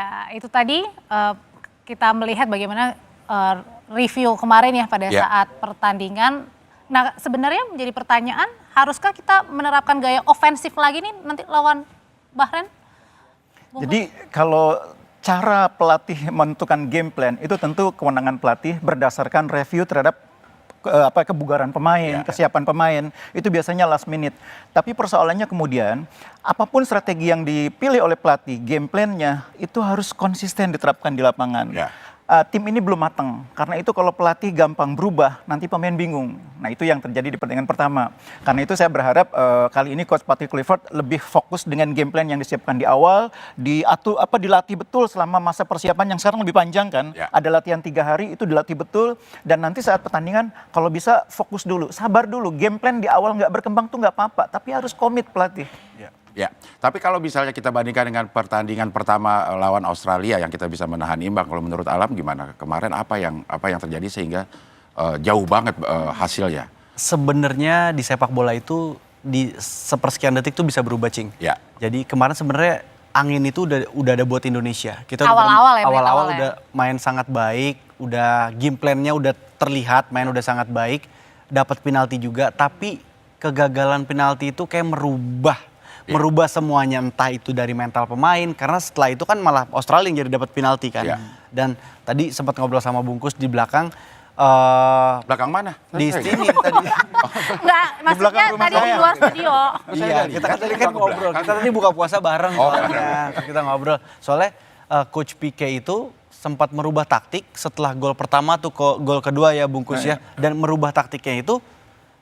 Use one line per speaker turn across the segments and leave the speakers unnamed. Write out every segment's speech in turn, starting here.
Ya, itu tadi kita melihat bagaimana review kemarin ya pada saat pertandingan. Nah, sebenarnya menjadi pertanyaan, haruskah kita menerapkan gaya ofensif lagi nih nanti lawan Bahrain?
Jadi kalau cara pelatih menentukan game plan itu tentu kewenangan pelatih berdasarkan review terhadap kebugaran pemain, kesiapan pemain, itu biasanya last minute. Tapi persoalannya kemudian, apapun strategi yang dipilih oleh pelatih, game plan-nya itu harus konsisten diterapkan di lapangan. Tim ini belum matang, karena itu kalau pelatih gampang berubah, nanti pemain bingung. Nah itu yang terjadi di pertandingan pertama. Karena itu saya berharap kali ini Coach Patrick Kluivert lebih fokus dengan game plan yang disiapkan di awal, dilatih betul selama masa persiapan yang sekarang lebih panjang kan. Ada latihan 3 hari, itu dilatih betul, dan nanti saat pertandingan kalau bisa fokus dulu, sabar dulu. Game plan di awal nggak berkembang tuh nggak apa-apa, tapi harus komit pelatih.
Ya, tapi kalau misalnya kita bandingkan dengan pertandingan pertama lawan Australia yang kita bisa menahan imbang, kalau menurut Alam gimana? Kemarin apa yang terjadi sehingga jauh banget hasilnya?
Sebenarnya di sepak bola itu di sepersekian detik tuh bisa berubah, Cing.
Ya.
Jadi kemarin sebenarnya angin itu udah ada buat Indonesia. Kita
awal-awal
udah main sangat baik, udah game plan-nya udah terlihat, main udah sangat baik, dapat penalti juga, tapi kegagalan penalti itu kayak merubah semuanya, entah itu dari mental pemain, karena setelah itu kan malah Australia yang jadi dapat penalti kan. Dan tadi sempat ngobrol sama Bungkus di belakang.
Belakang mana?
Di sini tadi.
Enggak, maksudnya tadi di luar studio.
Iya, kita kan tadi ngobrol. Kita tadi buka puasa bareng. Kita ngobrol. Soalnya Coach Pique itu sempat merubah taktik setelah gol pertama tuh gol kedua ya Bungkus ya. Dan merubah taktiknya itu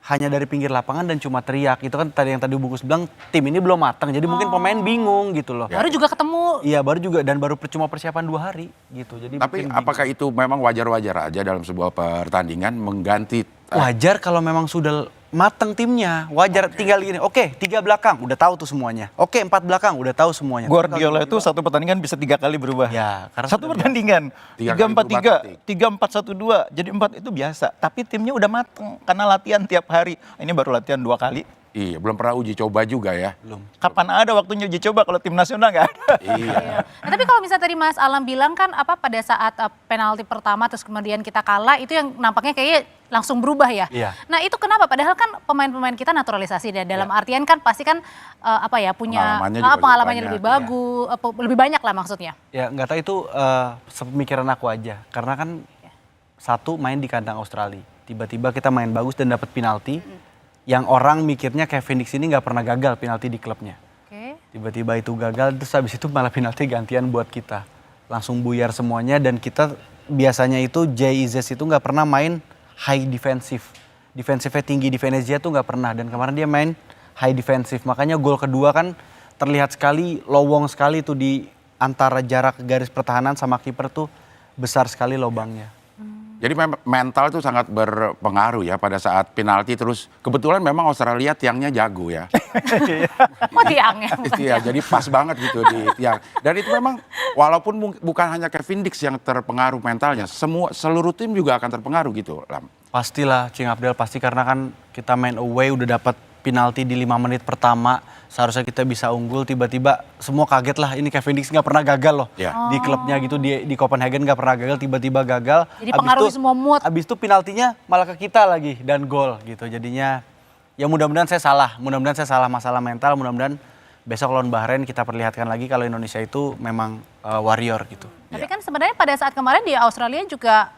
hanya dari pinggir lapangan dan cuma teriak. Itu kan tadi yang tadi Bungkus bilang tim ini belum matang. Jadi mungkin pemain bingung gitu loh.
Baru juga ketemu.
Iya, baru cuma persiapan 2 hari gitu. Jadi
tapi apakah itu memang wajar-wajar aja dalam sebuah pertandingan mengganti?
Wajar kalau memang sudah matang timnya, wajar. Tinggal gini, 3 belakang udah tahu tuh semuanya, 4 belakang udah tahu semuanya.
Guardiola itu satu pertandingan bisa 3 kali berubah.
Ya, karena
satu pertandingan 3-4-3, 3-4-1-2, jadi 4 itu biasa. Tapi timnya udah matang karena latihan tiap hari. Ini baru latihan 2 kali.
Iya, belum pernah uji coba juga ya.
Belum.
Kapan ada waktunya uji coba kalau tim nasional nggak ada.
Iya.
Nah, tapi kalau misalnya tadi Mas Alam bilang kan pada saat penalti pertama terus kemudian kita kalah, itu yang nampaknya kayaknya langsung berubah ya.
Iya.
Nah itu kenapa? Padahal kan pemain-pemain kita naturalisasi dalam artian kan pasti kan punya pengalamannya lebih bagus, lebih banyak lah maksudnya.
Ya nggak tahu itu sepemikiran aku aja, karena kan satu main di kandang Australia, tiba-tiba kita main bagus dan dapat penalti. Yang orang mikirnya Kevin Dix ini nggak pernah gagal penalti di klubnya. Tiba-tiba itu gagal, terus habis itu malah penalti gantian buat kita. Langsung buyar semuanya, dan kita biasanya itu JIZ itu nggak pernah main high defensive. Defensifnya tinggi di Venezia tuh nggak pernah, dan kemarin dia main high defensive. Makanya gol kedua kan terlihat sekali, lowong sekali tuh di antara jarak garis pertahanan sama kiper tuh besar sekali lobangnya.
Jadi mental itu sangat berpengaruh ya pada saat penalti. Terus kebetulan memang Australia tiangnya jago ya.
Tiangnya.
Iya, jadi pas banget gitu di tiang. Dan itu memang walaupun bukan hanya Kevin Dix yang terpengaruh mentalnya, seluruh tim juga akan terpengaruh gitu, Lam.
Pastilah, Cing Abdel, pasti, karena kan kita main away udah dapat penalti di 5 menit pertama. Seharusnya kita bisa unggul, tiba-tiba semua kaget lah, ini Kevin Dix nggak pernah gagal loh. Di klubnya gitu, di Copenhagen nggak pernah gagal, tiba-tiba gagal.
Jadi pengaruh semua mood.
Abis itu penaltinya malah ke kita lagi dan gol gitu. Jadinya ya mudah-mudahan saya salah masalah mental. Mudah-mudahan besok lawan Bahrain kita perlihatkan lagi kalau Indonesia itu memang warrior gitu.
Tapi kan sebenarnya pada saat kemarin di Australia juga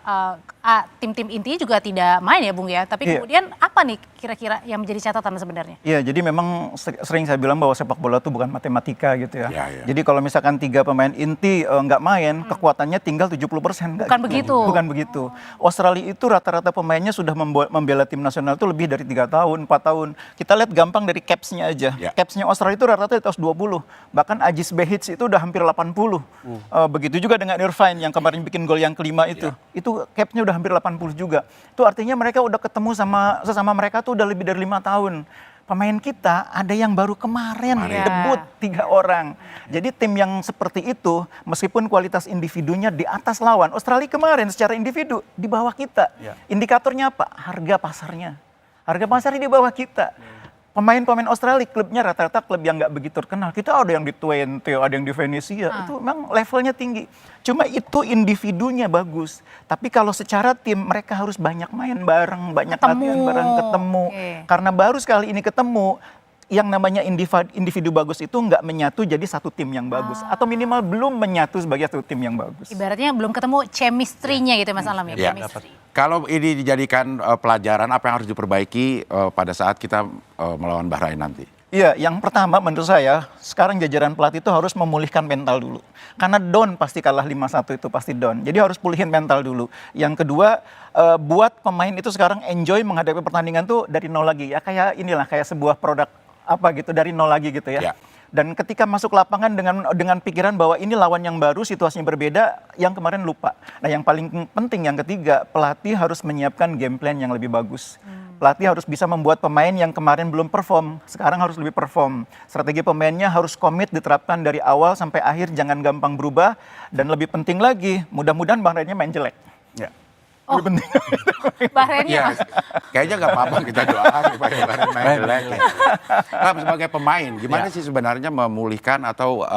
tim-tim inti juga tidak main ya Bung ya. Tapi kemudian apa nih kira-kira yang menjadi catatan sebenarnya?
Iya, jadi memang sering saya bilang bahwa sepak bola itu bukan matematika gitu ya. Jadi kalau misalkan 3 pemain inti nggak main, kekuatannya tinggal 70%.
Bukan begitu.
Bukan begitu. Australia itu rata-rata pemainnya sudah membela tim nasional itu lebih dari 3 tahun, 4 tahun. Kita lihat gampang dari caps-nya aja. Caps-nya Australia itu rata-rata di atas 20. Bahkan Ajis Behic itu udah hampir 80. Begitu juga dengan Irfan yang kemarin bikin gol yang kelima itu. Itu capnya udah hampir 80 juga. Itu artinya mereka udah ketemu sesama mereka tuh udah lebih dari 5 tahun. Pemain kita ada yang baru kemarin debut 3 orang. Jadi tim yang seperti itu meskipun kualitas individunya di atas lawan, Australia kemarin secara individu di bawah kita. Indikatornya apa? Harga pasarnya. Harga pasarnya di bawah kita. pemain-pemain Australia klubnya rata-rata klub yang nggak begitu terkenal. Kita ada yang di Twente, ada yang di Venezia, itu memang levelnya tinggi. Cuma itu individunya bagus. Tapi kalau secara tim mereka harus banyak main bareng, banyak latihan bareng, ketemu. Karena baru sekali ini ketemu, yang namanya individu bagus itu nggak menyatu jadi satu tim yang bagus. Atau minimal belum menyatu sebagai satu tim yang bagus.
Ibaratnya belum ketemu chemistry-nya gitu Mas Alam ya, chemistry.
Kalau ini dijadikan pelajaran, apa yang harus diperbaiki pada saat kita melawan Bahrain nanti?
Iya, yang pertama menurut saya, sekarang jajaran pelatih itu harus memulihkan mental dulu. Karena down pasti kalah 5-1 itu pasti down. Jadi harus pulihin mental dulu. Yang kedua, buat pemain itu sekarang enjoy menghadapi pertandingan tuh dari nol lagi. Ya kayak inilah, kayak sebuah produk apa gitu, dari nol lagi gitu ya. Dan ketika masuk lapangan dengan pikiran bahwa ini lawan yang baru, situasinya berbeda, yang kemarin lupa. Nah yang paling penting yang ketiga, pelatih harus menyiapkan game plan yang lebih bagus. Pelatih harus bisa membuat pemain yang kemarin belum perform, sekarang harus lebih perform. Strategi pemainnya harus komit diterapkan dari awal sampai akhir, jangan gampang berubah. Dan lebih penting lagi, mudah-mudahan Bahrainnya main jelek. Ya.
Oh,
lebih penting.
Ya,
Bahrainnya
kayaknya nggak apa-apa kita doakan supaya Bahrain main jelek. Sebagai pemain, gimana sih sebenarnya memulihkan atau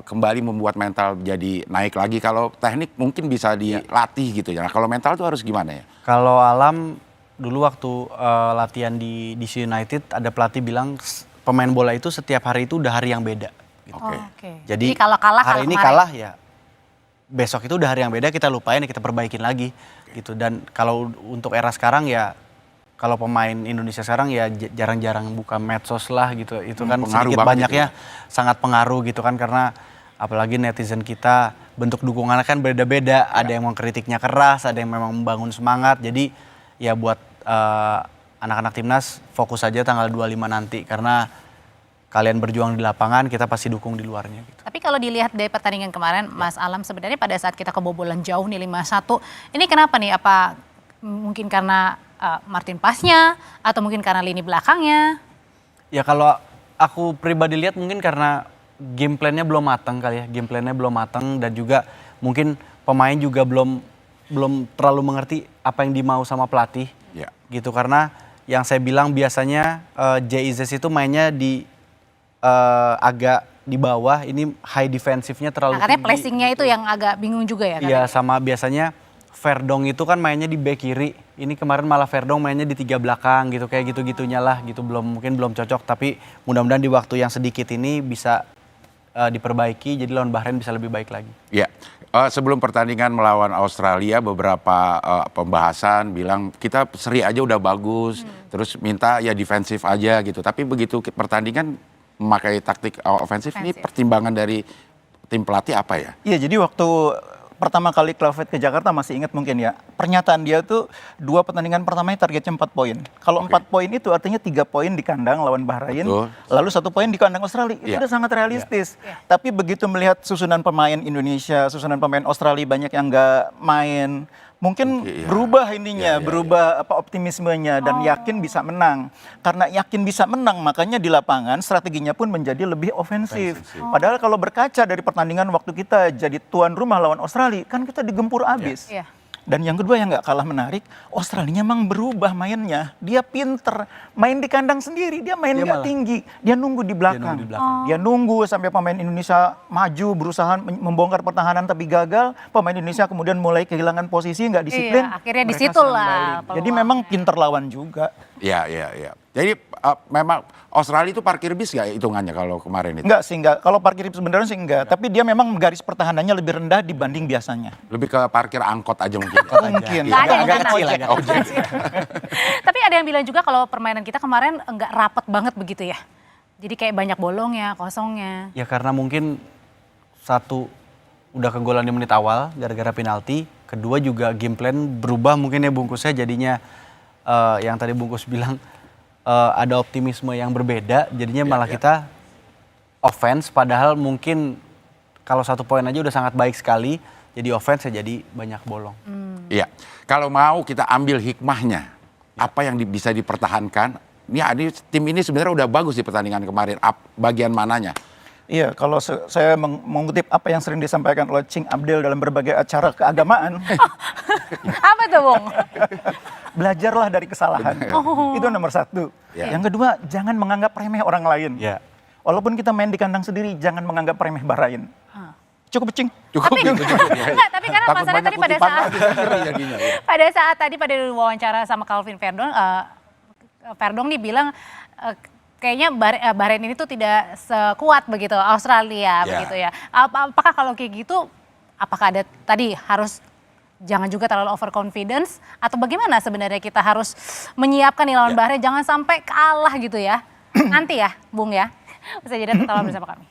kembali membuat mental jadi naik lagi? Kalau teknik mungkin bisa dilatih gitu ya. Nah, kalau mental tuh harus gimana ya?
Kalau Alam dulu waktu latihan di DC United ada pelatih bilang pemain bola itu setiap hari itu udah hari yang beda. Gitu. Jadi
kalau kalah
hari ini kalah ya besok itu udah hari yang beda, kita lupain, kita perbaikin lagi gitu. Dan kalau untuk era sekarang ya, kalau pemain Indonesia sekarang ya jarang-jarang buka medsos lah gitu. Itu kan sedikit banyaknya sangat pengaruh gitu kan, karena apalagi netizen kita bentuk dukungannya kan beda-beda. Ada yang mengkritiknya keras, ada yang memang membangun semangat. Jadi ya buat anak-anak timnas fokus aja tanggal 25 nanti, karena kalian berjuang di lapangan, kita pasti dukung di luarnya gitu.
Tapi kalau dilihat dari pertandingan kemarin, Mas Alam, sebenarnya pada saat kita kebobolan jauh nih 5-1, ini kenapa nih? Apa mungkin karena Martin Pasnya atau mungkin karena lini belakangnya?
Ya kalau aku pribadi lihat mungkin karena game plan-nya belum matang kali ya. Game plan-nya belum matang dan juga mungkin pemain juga belum terlalu mengerti apa yang dimau sama pelatih. Gitu, karena yang saya bilang biasanya JIZ itu mainnya di agak di bawah, ini high defensifnya terlalu
katanya
tinggi.
placing-nya itu yang agak bingung juga ya?
Iya, sama biasanya Verdong itu kan mainnya di bek kiri. Ini kemarin malah Verdong mainnya di 3 belakang gitu, kayak gitu-gitunya lah gitu. Mungkin belum cocok, tapi mudah-mudahan di waktu yang sedikit ini bisa diperbaiki, jadi lawan Bahrain bisa lebih baik lagi.
Ya, sebelum pertandingan melawan Australia beberapa pembahasan bilang kita seri aja udah bagus, terus minta ya defensif aja gitu. Tapi begitu pertandingan memakai taktik ofensif, ini pertimbangan dari tim pelatih apa ya?
Iya, jadi waktu pertama kali Klavet ke Jakarta masih ingat mungkin ya, pernyataan dia tuh 2 pertandingan pertamanya targetnya 4 poin. Kalau 4 poin itu artinya 3 poin di kandang lawan Bahrain, lalu 1 poin di kandang Australia. Itu udah sangat realistis. Tapi begitu melihat susunan pemain Indonesia, susunan pemain Australia banyak yang nggak main, mungkin berubah ininya, berubah optimismenya dan yakin bisa menang. Karena yakin bisa menang, makanya di lapangan strateginya pun menjadi lebih ofensif. Padahal kalau berkaca dari pertandingan waktu kita jadi tuan rumah lawan Australia, kan kita digempur abis. Dan yang kedua yang nggak kalah menarik, Australia memang berubah mainnya. Dia pinter, main di kandang sendiri, dia main nggak tinggi, dia nunggu di belakang. Dia nunggu sampai pemain Indonesia maju, berusaha membongkar pertahanan tapi gagal. Pemain Indonesia kemudian mulai kehilangan posisi, nggak disiplin.
Akhirnya di situ lah.
Jadi memang pinter lawan juga.
Iya. Jadi memang Australia itu parkir bis nggak hitungannya kalau kemarin itu?
Enggak sih, enggak. Kalau parkir bis sebenarnya sih enggak. Tapi dia memang garis pertahanannya lebih rendah dibanding biasanya.
Lebih ke parkir angkot aja mungkin.
Mungkin.
Agak
kecil.
Tapi ada yang bilang juga kalau permainan kita kemarin enggak rapet banget begitu ya. Jadi kayak banyak bolongnya, kosongnya.
Ya karena mungkin satu udah kegolan di menit awal gara-gara penalti. Kedua juga game plan berubah mungkin ya bungkusnya, jadinya yang tadi bungkus bilang ada optimisme yang berbeda, jadinya malah kita offense, padahal mungkin kalau 1 poin aja udah sangat baik sekali, jadi offense ya jadi banyak bolong.
Iya, kalau mau kita ambil hikmahnya, apa yang bisa dipertahankan, ini tim ini sebenarnya udah bagus di pertandingan kemarin, bagian mananya?
Iya, kalau saya mengutip apa yang sering disampaikan oleh Cing Abdel dalam berbagai acara keagamaan.
Apa tuh, Bung?
belajarlah dari kesalahan. Itu nomor satu.
Ya.
Yang kedua, jangan menganggap remeh orang lain.
Ya.
Walaupun kita main di kandang sendiri, jangan menganggap remeh barain. Cukup, Cing.
Cukup
Tapi-
gitu.
Enggak, tapi karena
Takut
masalahnya
banyak
tadi pada
kutipan
saat
lagi, ngeri jadinya, ya.
pada saat tadi pada wawancara sama Calvin Verdong, Verdong nih bilang kayaknya Bahrain ini tuh tidak sekuat begitu Australia
Ya.
begitu ya. Apakah kalau kayak gitu, apakah ada tadi harus jangan juga terlalu overconfidence atau bagaimana sebenarnya kita harus menyiapkan nih lawan
Ya.
Bahrain jangan sampai kalah gitu ya. Nanti ya, Bung ya. Usai jeda tetaplah bersama kami.